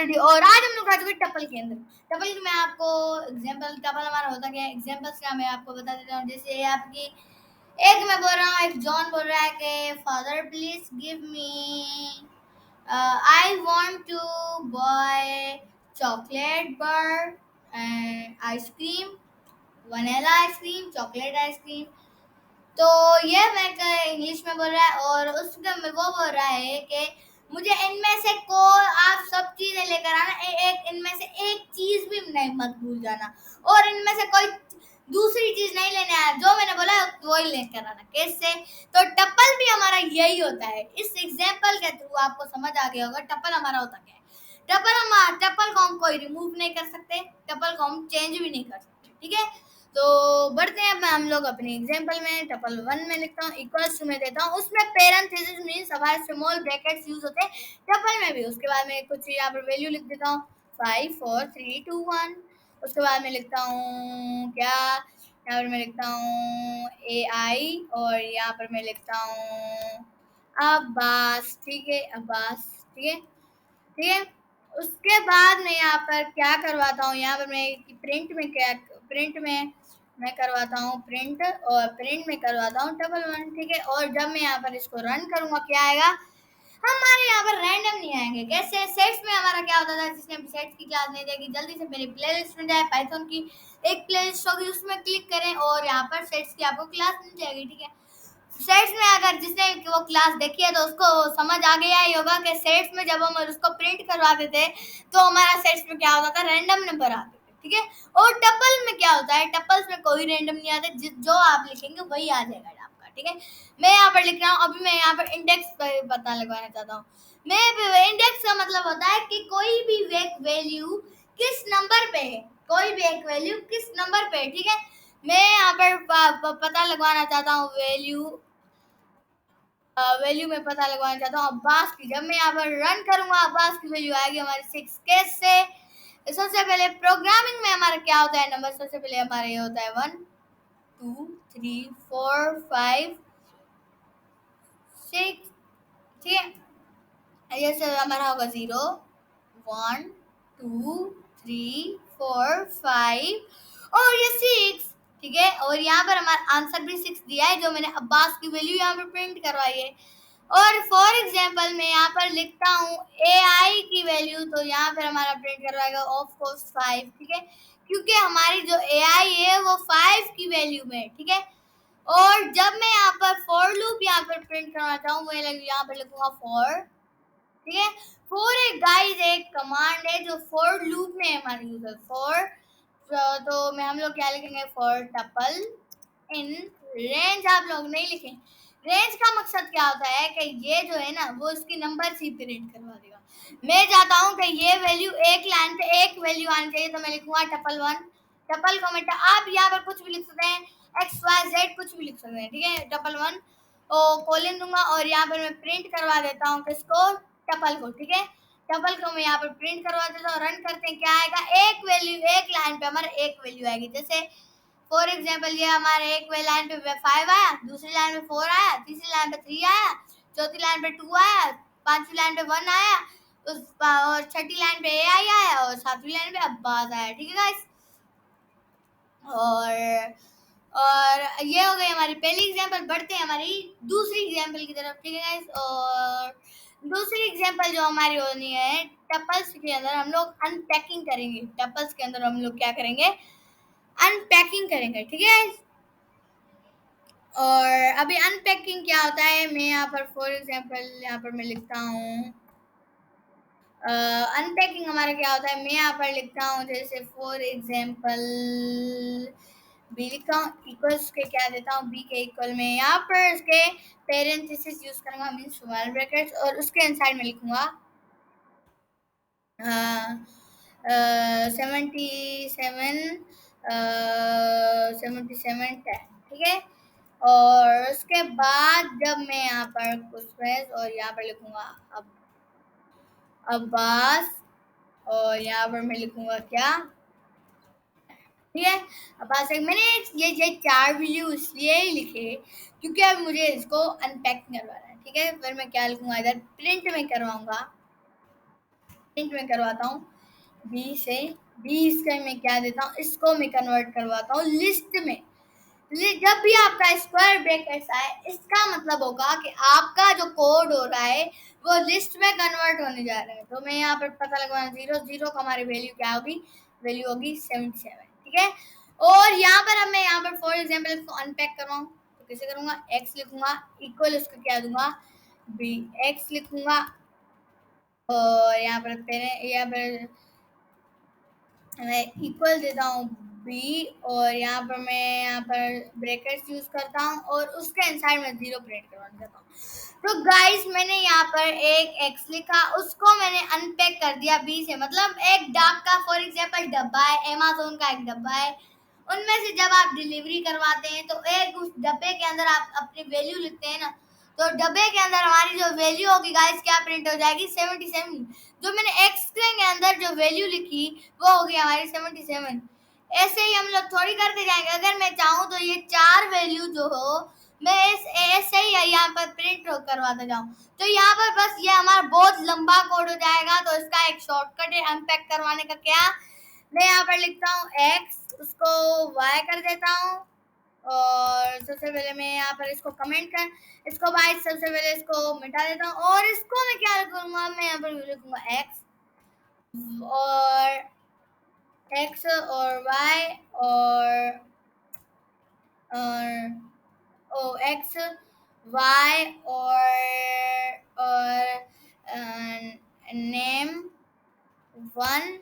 Already. और आज हम लोग आ चुके टपल के अंदर। टपल की मैं आपको एग्जांपल, टपल हमारा होता क्या है, एग्जांपल्स क्या मैं आपको बता देता हूँ। जैसे आपकी एक मैं बोल रहा हूँ, एक जॉन बोल रहा है कि father please give me, I want to buy chocolate bar and ice cream, vanilla ice cream, chocolate ice cream. तो ये मैं इंग्लिश में बोल रहा है, और उसमें वो बोल रहा है कि मुझे इनमें से को आप सब चीजें लेकर आना, एक इनमें से एक चीज भी नहीं मत भूल जाना, और इनमें से कोई दूसरी चीज नहीं लेने आया, जो मैंने बोला वही लेकर आना। कैसे? तो टप्पल भी हमारा यही होता है। इस एग्जाम्पल के थ्रू आपको समझ आ गया होगा टप्पल हमारा होता क्या है। टप्पल को हम कोई रिमूव नहीं कर सकते, टप्पल को हम चेंज भी नहीं कर सकते, ठीक है। तो बढ़ते हैं हम लोग अपने एग्जांपल में। टपल 1 में लिखता हूँ, इक्वल्स टू में देता हूँ, उसमें पेरेंथेसिस मींस हमारे स्मॉल ब्रैकेट्स यूज होते हैं टपल में भी। उसके बाद में कुछ यहाँ पर वैल्यू लिख देता हूँ 5 4 3 2 1। उसके बाद में लिखता हूँ क्या, यहाँ पर मैं लिखता हूँ AI, और यहाँ पर मैं लिखता हूँ अब्बास, ठीक है, अब्बास, ठीक है, ठीक है। उसके बाद मैं यहाँ पर क्या करवाता हूँ, यहाँ पर मैं प्रिंट में मैं करवाता हूँ प्रिंट, और प्रिंट में करवाता हूँ टपल 1, ठीक है। और जब मैं यहाँ पर इसको रन करूंगा क्या आएगा, हमारे यहाँ पर रैंडम नहीं आएंगे। कैसे? सेट्स में हमारा क्या होता था, जिसने भी सेट्स की क्लास नहीं देखी जल्दी से मेरी प्लेलिस्ट में जाए, पाइथन की एक प्लेलिस्ट होगी उसमें क्लिक करें, और यहाँ पर सेट्स की आपको क्लास मिल जाएगी, ठीक है। सेट्स में अगर जिसने वो क्लास देखी है तो उसको समझ आ गया ही होगा कि सेट्स में जब हम उसको प्रिंट करवाते थे तो हमारा सेट्स में क्या होता था, रैंडम नंबर आते थे, ठीक है। और टपल में क्या होता है, टपल्स में कोई रैंडम नहीं आता, जो आप लिखेंगे वही आ जाएगा आपका, ठीक है। मैं यहाँ पर लिख रहा हूँ, अभी मैं यहाँ पर इंडेक्स पर पता लगाना चाहता हूँ। मैं इंडेक्स का मतलब होता है कि कोई भी वैल्यू किस नंबर पे है, कोई भी एक वैल्यू किस नंबर पे है, ठीक है। मैं यहाँ पर पता लगवाना चाहता हूँ वैल्यू में पता लगवाना चाहता हूँ अब्बास की। जब मैं यहाँ पर रन करूंगा अब्बास की वैल्यू आएगी हमारी 6। कैसे? सबसे पहले प्रोग्रामिंग में हमारा क्या होता है, नंबर सबसे पहले हमारा ये होता है 1 2 3 4 5 6, ठीक है। ये सब हमारा होगा 0 1 2 3 4 5 और ये 6, ठीक है। और यहाँ पर हमारा आंसर भी 6 दिया है, जो मैंने अब्बास की वैल्यू यहाँ पर प्रिंट करवाई है। और फॉर एग्जाम्पल मैं यहाँ पर लिखता हूँ AI की वैल्यू, तो यहाँ पर हमारा प्रिंट करवाएगा ऑफ कोर्स 5, ठीक है, क्योंकि हमारी जो AI है वो 5 की वैल्यू में, ठीक है। और जब मैं यहाँ पर फॉर लूप यहाँ पर प्रिंट करना चाहूँ, मैं यहाँ पर लिखूंगा फॉर, ठीक है। फॉर एक गाइस एक कमांड है जो फॉर लूप में हमारी यूज है फॉर। तो मैं हम लोग क्या लिखेंगे, फॉर टपल इन रेंज। आप लोग नहीं लिखें, रेंज का मकसद क्या होता है कि ये जो है ना वो इसकी नंबर ही प्रिंट करवा देगा। मैं चाहता हूँ कि ये वैल्यू एक लाइन पे एक वैल्यू आनी चाहिए, तो मैं लिखूंगा टपल 1, टपल कमेंट। आप यहाँ पर कुछ भी लिख सकते हैं, XYZ कुछ भी लिख सकते हैं, ठीक है। टपल 1 और कोलन दूंगा, और यहाँ पर मैं प्रिंट करवा देता हूँ किसको, टपल को, ठीक है। टपल को मैं यहाँ पर प्रिंट करवा देता हूँ, रन करते हैं, क्या आएगा, एक वैल्यू, एक लाइन पे हमारा एक वैल्यू आएगी। जैसे फॉर एग्जाम्पल ये हमारे एक लाइन पे 5 आया, दूसरी लाइन पे 4 आया, तीसरी लाइन पे 3 आया, चौथी लाइन पे 2 आया, पांचवी लाइन पे 1 आया, और छठी लाइन पे AI आया, और सातवीं लाइन पे अब्बास आया, ठीक है गाइस। और ये हो गई हमारी पहली एग्जांपल। बढ़ते हैं हमारी दूसरी एग्जांपल की तरफ, ठीक है गाइस। और दूसरी एग्जांपल जो हमारी होनी है, टपल्स के अंदर हम लोग अनपैकिंग करेंगे। टपल्स के अंदर हम लोग क्या करेंगे, अनपैकिंग करेंगे, ठीक है। और अभी अनपैकिंग क्या होता है, मैं यहाँ पर फॉर एग्जांपल यहाँ पर मैं लिखता हूँ अनपैकिंग हमारा क्या होता है, मैं यहाँ पर लिखता हूँ जैसे फॉर एग्जांपल बी लिखता हूँ, इक्वल्स के क्या देता हूँ, बी के इक्वल में यहाँ पर इसके पेरेंथेसिस यूज करूंगा, मीन स्मॉल ब्रैकेट्स, और उसके इनसाइड में लिखूंगा 77 10, ठीक है। और उसके बाद जब मैं यहाँ पर कुछ और यहाँ पर लिखूंगा अब्बास, और यहाँ पर मैं लिखूंगा क्या, ठीक है, अब्बास। मैंने ये 4 वैल्यू इसलिए ही लिखे क्योंकि अब मुझे इसको अनपैक करवाना है, ठीक है। फिर मैं क्या लिखूंगा, इधर प्रिंट में करवाऊंगा प्रिंट में करवाता हूँ बी से, बी इसका मैं क्या देता हूँ, इसको मैं कन्वर्ट करवाता हूँ लिस्ट में। जब भी आपका स्क्वायर ब्रैकेट्स आए, इसका मतलब होगा कि आपका जो कोड हो रहा है वो लिस्ट में कन्वर्ट होने जा रहा है। तो मैं यहाँ पर पता लगवाना 0 0 का हमारी वैल्यू क्या होगी, वैल्यू होगी 77, ठीक है। और यहाँ पर अब मैं यहाँ पर फॉर एग्जाम्पल इसको अनपैक करवाऊँ तो कैसे करूँगा, x लिखूंगा इक्वल उसको क्या दूंगा, बी, x लिखूंगा और यहाँ पर यहाँ पर मैं इक्वल देता हूँ बी और यहाँ पर मैं यहाँ पर ब्रैकेट्स यूज करता हूँ और उसके इनसाइड में 0 प्रिंट करवाना चाहता हूँ। तो गाइस मैंने यहाँ पर एक x लिखा, उसको मैंने अनपैक कर दिया बी से, मतलब एक डाक का फॉर एग्जाम्पल डब्बा है, अमेज़न का एक डब्बा है, उनमें से जब आप डिलीवरी करवाते हैं तो एक उस डब्बे के अंदर आप अपनी वैल्यू लिखते हैं ना, तो डब्बे के अंदर हमारी जो वैल्यू होगी गाइस क्या प्रिंट हो जाएगी, 77। जो मैंने एक्स के अंदर जो वैल्यू लिखी वो होगी हमारी 77। ऐसे ही हम लोग थोड़ी करते जाएंगे, अगर मैं चाहूँ तो ये 4 वैल्यू जो हो मैं ऐसे ही यहाँ पर प्रिंट करवाता जाऊँ, तो यहाँ पर बस ये हमारा बहुत लंबा कोड हो जाएगा। तो इसका एक शॉर्टकट है अनपैक करवाने का, क्या मैं यहाँ पर लिखता हूँ x, उसको y कर देता हूँ और सबसे पहले मैं यहाँ पर इसको कमेंट कर, इसको y सबसे पहले इसको मिटा देता हूँ और इसको मैं क्या लिखूंगा, मैं यहाँ पर लिखूंगा x और x और y और ओ x y और नेम 1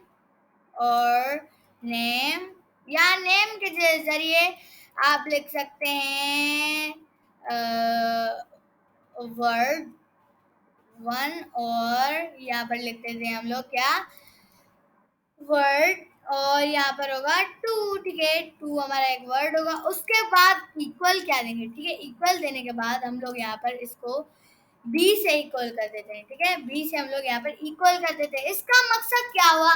और नेम, या नेम के जरिए आप लिख सकते हैं वर्ड 1 और यहाँ पर लिखते थे हम लोग क्या, वर्ड और यहाँ पर होगा 2, ठीक है, 2 हमारा एक वर्ड होगा। उसके बाद इक्वल क्या देंगे, ठीक है, इक्वल देने के बाद हम लोग यहाँ पर इसको b से इक्वल कर देते हैं, ठीक है, b से हम लोग यहाँ पर इक्वल कर देते हैं। इसका मकसद क्या हुआ,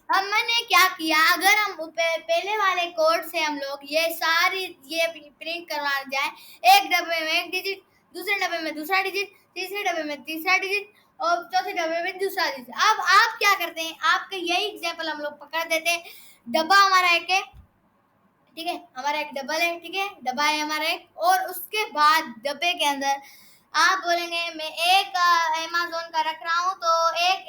हमने क्या किया, अगर हम पहले वाले कोड से हम लोग ये सारी ये प्रिंट करवा जाए, एक डब्बे में एक डिजिट, दूसरे डब्बे में दूसरा डिजिट, तीसरे डब्बे में तीसरा डिजिट और चौथे डब्बे में दूसरा डिजिट। अब आप क्या करते हैं, आपका यही एग्जाम्पल हम लोग पकड़ देते हैं, डब्बा हमारा एक है, ठीक है, हमारा एक डबल है, ठीक है, डब्बा है हमारा एक, और उसके बाद डब्बे के अंदर आप बोलेंगे मैं एक अमेज़न का रख रहा हूँ, तो एक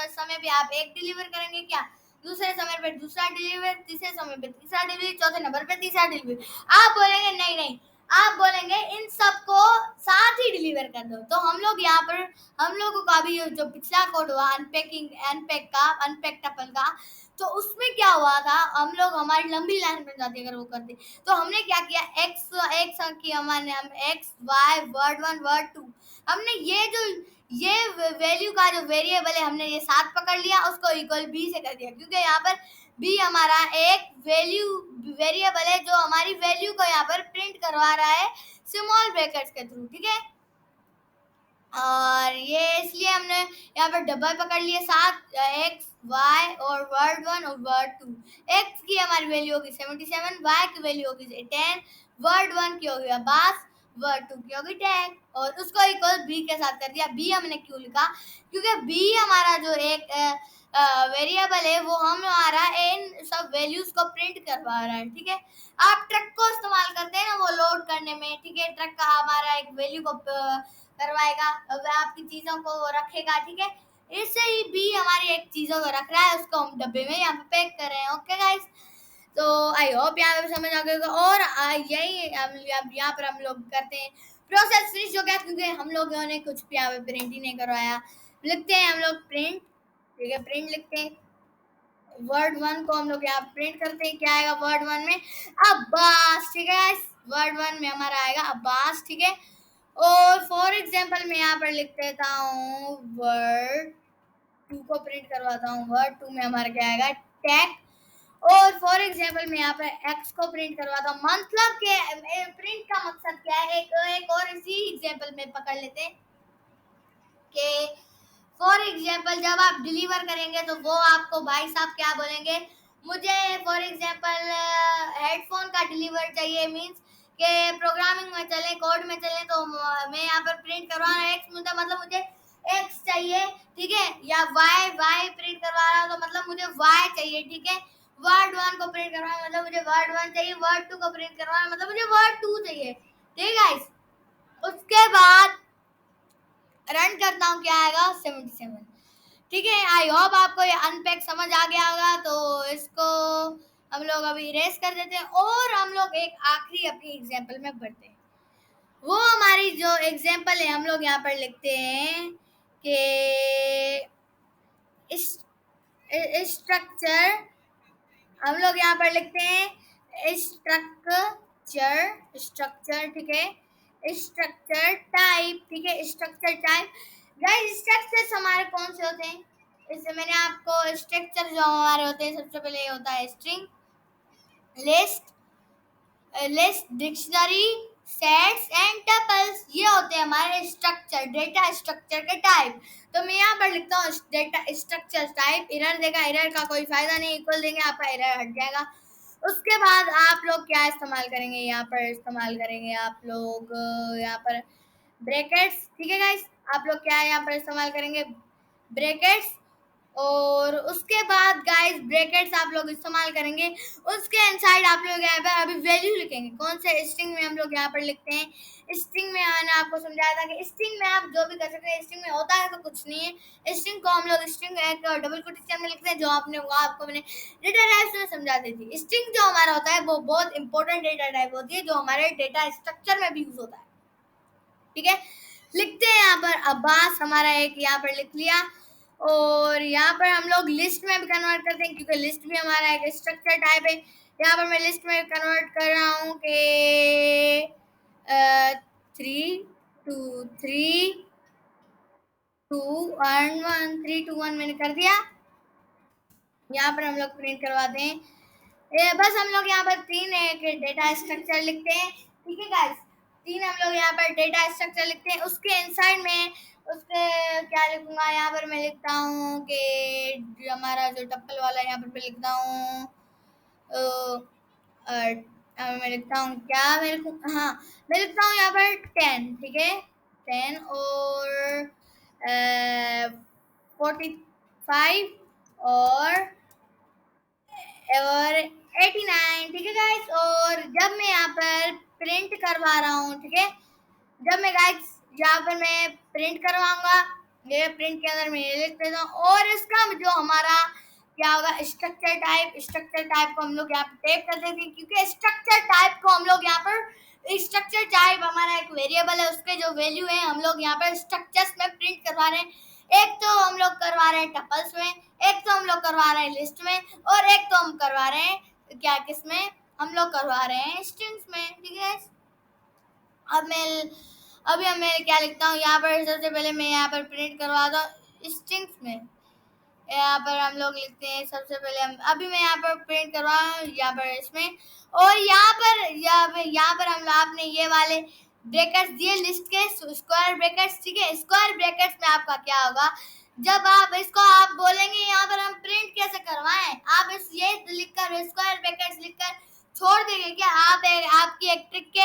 समय पे आप एक डिलीवर करेंगे क्या, दूसरे समय पे दूसरा डिलीवर, तीसरे समय पे तीसरा डिलीवरी, चौथे नंबर पे तीसरा डिलीवरी। आप बोलेंगे नहीं नहीं, आप बोलेंगे इन सबको साथ ही डिलीवर कर दो। तो हम लोग यहाँ पर हम लोगों का भी जो पिछला कोड हुआ अनपैक टपल का, तो उसमें क्या हुआ था, हम लोग हमारी लंबी लाइन बन जाती अगर वो करते, तो हमने क्या किया, एक्स एक्स की हमारे हम एक्स वाई वर्ड 1 वर्ड 2, हमने ये वैल्यू का जो वेरिएबल है हमने ये साथ पकड़ लिया, उसको इक्वल बी से कर दिया, क्योंकि यहाँ पर बी हमारा एक वैल्यू वेरिएबल है जो हमारी वैल्यू को यहाँ पर प्रिंट करवा रहा है स्मॉल ब्रैकेट्स के थ्रू, ठीक है। और ये इसलिए हमने यहाँ पर डबल पकड़ लिए, साथ एक्स वाई और वर्ड 1 और वर्ड 2। एक्स की हमारी वैल्यू होगी 77, वाई की वैल्यू होगी 10, वर्ड 1 की होगी अब्बास, वर्ड 2 की होगी 10, और उसको इक्वल बी के साथ कर दिया। बी हमने क्यों लिखा, क्योंकि बी हमारा जो एक वेरिएबल है वो हमारा इन सब वैल्यूज को प्रिंट करवा रहा है, ठीक है। आप ट्रक को इस्तेमाल करते हैं ना वो लोड करने में, ठीक है, ट्रक का हमारा एक वैल्यू को करवाएगा, वह आपकी चीजों को रखेगा, ठीक है, इससे ही भी हमारी एक चीजों को रख रहा है, उसको हम डब्बे में यहाँ पे पैक कर रहे हैं। ओके गाइस, तो आई होप यहाँ पे समझ आ गया होगा। और यही यहाँ पर हम लोग करते हैं, प्रोसेस फिनिश हो गया क्योंकि हम लोगों ने कुछ भी यहाँ पे प्रिंट ही नहीं करवाया। लिखते हैं हम लोग प्रिंट, ठीक है, प्रिंट लिखते हैं, वर्ड 1 को हम लोग यहाँ प्रिंट करते हैं, क्या आएगा वर्ड 1 में, अब्बास, ठीक है, वर्ड 1 में हमारा आएगा अब्बास, ठीक है। और फॉर एग्जाम्पल मैं यहाँ पर लिख देता हूँ वर्ड 2 को प्रिंट करवाता हूँ, वर्ड 2 में हमारा क्या आएगा टैग, और फॉर एग्जाम्पल मैं यहाँ पर एक्स को प्रिंट करवाता हूँ। मतलब के प्रिंट का मकसद क्या है, एक और इसी एग्जाम्पल में पकड़ लेते हैं कि फॉर एग्जाम्पल जब आप डिलीवर करेंगे तो वो आपको भाई साहब क्या बोलेंगे, मुझे फॉर एग्जाम्पल हेडफोन का डिलीवर चाहिए, मीन्स के प्रोग्रामिंग में चले, कोड में चले, तो मैं यहाँ पर प्रिंट करवाना है एक्स, मतलब मुझे x चाहिए, ठीक है, या y प्रिंट करवा रहा हूँ तो मतलब मुझे y चाहिए, ठीक है। वर्ड 1 को प्रिंट करवाना मतलब मुझे वर्ड 1 चाहिए, वर्ड 2 को प्रिंट करवाना मतलब मुझे वर्ड 2 चाहिए, ठीक है गाइस। उसके बाद रन करता हूँ, क्या आएगा 77, ठीक है। आई होप आपको ये अनपैक समझ आ गया होगा। तो इसको हम लोग अभी इरेज कर देते हैं और हम लोग एक आखिरी अपनी एग्जाम्पल में बढ़ते हैं। वो हमारी जो एग्जाम्पल है हम लोग यहाँ पर लिखते हैं कि स्ट्रक्चर, हम लोग यहाँ पर लिखते हैं स्ट्रक्चर, ठीक है, स्ट्रक्चर टाइप, ठीक है, स्ट्रक्चर टाइप। गाइस स्ट्रक्चर्स हमारे कौन से होते हैं, इससे मैंने आपको स्ट्रक्चर जो हमारे होते हैं, सबसे पहले ये होता है string, list, dictionary, sets and tuples, ये होते हैं हमारे स्ट्रक्चर, डेटा स्ट्रक्चर के टाइप। तो मैं यहाँ पर लिखता हूँ डेटा स्ट्रक्चर टाइप, एरर देगा, एरर का कोई फायदा नहीं, इक्वल देंगे आपका एरर हट जाएगा। उसके बाद आप लोग क्या इस्तेमाल करेंगे, यहाँ पर इस्तेमाल करेंगे आप लोग यहाँ पर ब्रैकेट्स, ठीक है गाइस। आप लोग क्या यहाँ पर इस्तेमाल करेंगे, ब्रैकेट्स। और उसके बाद गाइस ब्रैकेट्स आप लोग इस्तेमाल करेंगे, उसके इनसाइड आप लोग यहाँ पर अभी वैल्यू लिखेंगे। कौन से स्ट्रिंग में हम लोग यहाँ पर लिखते हैं, स्ट्रिंग में मैंने आपको समझाया था कि स्ट्रिंग में आप जो भी कर सकते हैं, स्ट्रिंग में होता है तो कुछ नहीं है। स्ट्रिंग को हम लोग स्ट्रिंग एक डबल कोटेशन में लिखते हैं, जो आपको मैंने डेटा टाइप्स में समझा दी थी। स्ट्रिंग जो हमारा होता है वो बहुत इंपॉर्टेंट डेटा टाइप होती है, जो हमारे डेटा स्ट्रक्चर में भी यूज होता है, ठीक है। लिखते हैं यहाँ पर अब्बास, हमारा एक यहाँ पर लिख लिया। और यहाँ पर हम लोग लिस्ट में भी कन्वर्ट करते हैं, क्योंकि लिस्ट भी हमारा एक स्ट्रक्चर टाइप है। यहाँ पर मैं लिस्ट में कन्वर्ट कर रहा हूँ कि 3 2 1 मैंने कर दिया। यहाँ पर हम लोग प्रिंट करवाते हैं, बस हम लोग यहाँ पर 3 एक डेटा स्ट्रक्चर लिखते हैं, ठीक है गाइस। 3 हम लोग यहाँ पर डेटा स्ट्रक्चर लिखते हैं, उसके इनसाइड में उसके क्या लिखूंगा, यहाँ पर मैं लिखता हूँ कि हमारा जो टप्पल वाला यहाँ पर मैं लिखता हूँ मैं लिखता हूँ क्या, मैं लिखता हूँ यहाँ पर 10, ठीक है, 10 और 45 और 89, ठीक है गाइस। और जब मैं यहाँ पर प्रिंट करवा रहा हूँ, ठीक है, जब मैं गाइस यहाँ पर मैं प्रिंट करवाऊंगा, ये प्रिंट के अंदर मैं ये लिख देता हूँ। और इसका जो हमारा क्या होगा, स्ट्रक्चर टाइप को हम लोग यहाँ पर टाइप कर देते हैं, क्योंकि स्ट्रक्चर टाइप को हम लोग यहाँ पर स्ट्रक्चर टाइप हमारा एक वेरिएबल है, उसके जो वैल्यू है हम लोग यहाँ पर स्ट्रक्चर्स में प्रिंट करवा रहे हैं। एक तो हम लोग करवा रहे हैं टपल्स में, एक तो हम लोग करवा रहे हैं लिस्ट में, और एक तो हम करवा रहे हैं क्या, किसमें, हम लोग करवा रहे हैं स्ट्रिंग्स में, ठीक है। अभी मैं क्या लिखता हूँ यहाँ पर, सबसे पहले मैं यहाँ पर प्रिंट करवाता हूँ स्ट्रिंग्स में। यहाँ पर हम लोग लिखते हैं सबसे पहले अभी मैं यहाँ पर प्रिंट करवा रहा हूँ यहाँ पर इसमें। और यहाँ पर हम आपने ये वाले ब्रैकेट्स दिए लिस्ट के, स्क्वायर ब्रैकेट्स, ठीक है। स्क्वायर ब्रैकेट्स में आपका क्या होगा, जब आप इसको आप बोलेंगे यहाँ पर हम प्रिंट कैसे करवाएं, आप इस ये लिखकर स्क्वायर ब्रैकेट्स लिखकर छोड़ देंगे क्या, आपकी एक ट्रिक के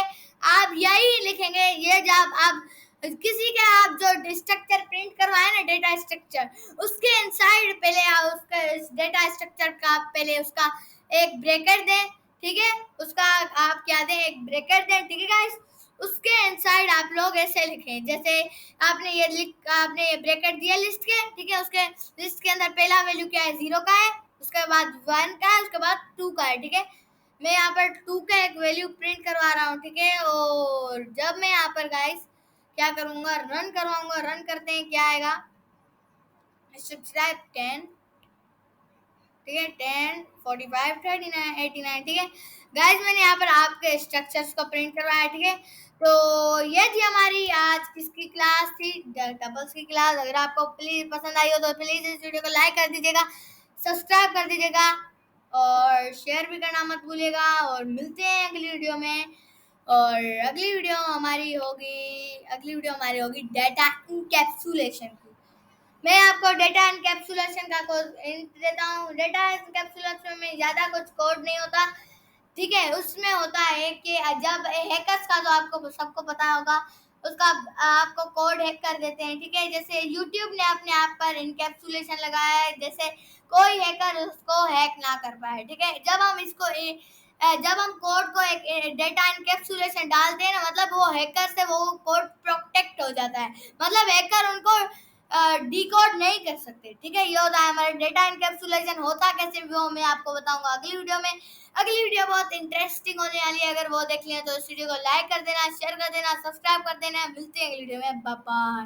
आप यही लिखेंगे, ये जब आप किसी का आप जो स्ट्रक्चर प्रिंट करवाए ना, डेटा स्ट्रक्चर, उसके इनसाइड पहले उसका डेटा स्ट्रक्चर का पहले उसका एक ब्रैकेट दें, ठीक है, उसका आप क्या दें, एक ब्रैकेट दें, ठीक है गाइस। उसके इनसाइड आप लोग ऐसे लिखें, जैसे आपने ये ब्रैकेट दिया लिस्ट के, ठीक है, उसके लिस्ट के अंदर पहला वैल्यू क्या है, 0 का है, उसके बाद 1 का है, उसके बाद 2 का है, ठीक है। मैं यहाँ पर 2 का एक वैल्यू प्रिंट करवा रहा हूँ, ठीक है। और जब मैं यहाँ पर गाइस क्या करूंगा, रन करवाऊंगा, रन करते हैं, क्या आएगा, 10, ठीक है, 10 45 39 89, ठीक है गाइस। मैंने यहाँ पर आपके स्ट्रक्चर्स को प्रिंट करवाया, ठीक है। तो ये थी हमारी आज किसकी क्लास थी, डबल्स की क्लास। अगर आपको प्लीज पसंद आई हो तो प्लीज इस वीडियो को लाइक कर दीजिएगा, सब्सक्राइब कर दीजिएगा और शेयर भी करना मत भूलिएगा। और मिलते हैं अगली वीडियो में। और अगली वीडियो हमारी होगी डेटा इनकैप्सुलेशन की। मैं आपको डेटा इनकैप्सुलेशन का कोड देता हूँ। डेटा इनकैप्सुलेशन में ज़्यादा कुछ कोड नहीं होता, ठीक है। उसमें होता है कि जब हैकर्स का, तो आपको सबको पता होगा, उसका आपको कोड हैक कर देते हैं, ठीक है? जैसे यूट्यूब ने अपने आप पर इनकैप्सुलेशन लगाया है, जैसे कोई हैकर उसको हैक ना कर पाए, ठीक है? जब हम कोड को एक डेटा इनकैप्सुलेशन डालते हैं ना, मतलब वो हैकर से वो कोड प्रोटेक्ट हो जाता है, मतलब हैकर उनको डिकोड नहीं कर सकते, ठीक है? ये होता है हमारा डेटा इनकैप्सुलेशन। होता कैसे वो मैं आपको बताऊंगा अगली वीडियो में। अगली वीडियो बहुत इंटरेस्टिंग होने वाली है, अगर वो देख लिया तो इस वीडियो को लाइक कर देना, शेयर कर देना, सब्सक्राइब कर देना। मिलते हैं अगली वीडियो में, बाय बाय।